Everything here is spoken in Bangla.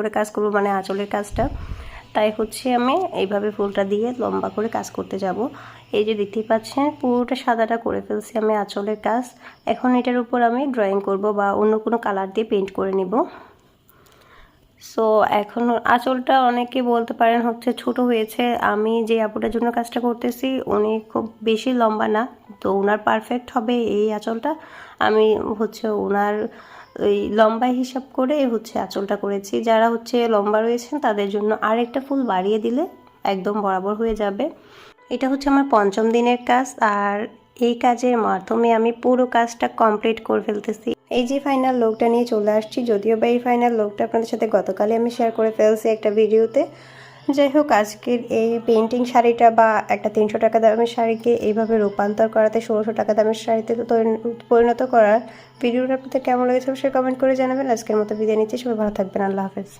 করে কাজ করব, মানে আঁচলের কাজটা। তাই হচ্ছে আমি এইভাবে ফুলটা দিয়ে লম্বা করে কাজ করতে যাব। এই যে দেখতেই পাচ্ছেন পুরোটা সাদাটা করে ফেলছি আমি আঁচলের কাজ। এখন এটার উপর আমি ড্রয়িং করব বা অন্য কোনো কালার দিয়ে পেইন্ট করে নিব। সো এখন আঁচলটা অনেকে বলতে পারেন হচ্ছে ছোট হয়েছে। আমি যে আপুটার জন্য কাজটা করতেছি উনি খুব বেশি লম্বা না, তো ওনার পারফেক্ট হবে এই আঁচলটা। আমি হচ্ছে ওনার ওই লম্বা হিসাব করে হচ্ছে আঁচলটা করেছি। যারা হচ্ছে লম্বা রয়েছেন তাদের জন্য আরেকটা ফুল বাড়িয়ে দিলে একদম বরাবর হয়ে যাবে। এটা হচ্ছে আমার ৫ম দিনের কাজ, আর এই কাজের মাধ্যমে আমি পুরো কাজটা কমপ্লিট করে ফেলতেছি। এই যে ফাইনাল লুকটা নিয়ে চলে আসছি, যদিও বা এই ফাইনাল লুকটা আপনাদের সাথে গতকালই আমি শেয়ার করে ফেলছি একটা ভিডিওতে। যাই হোক, আজকের এই পেইন্টিং শাড়িটা বা একটা ৩০০ টাকা দামের শাড়িকে এইভাবে রূপান্তর করাতে ১৬০০ টাকা দামের শাড়িতে পরিণত করার ভিডিওটা আপনাদের কেমন লেগেছে অবশ্যই কমেন্ট করে জানাবেন। আজকের মতো বিদায় নিচ্ছি, সবাই ভালো থাকবেন, আল্লাহ হাফেজ।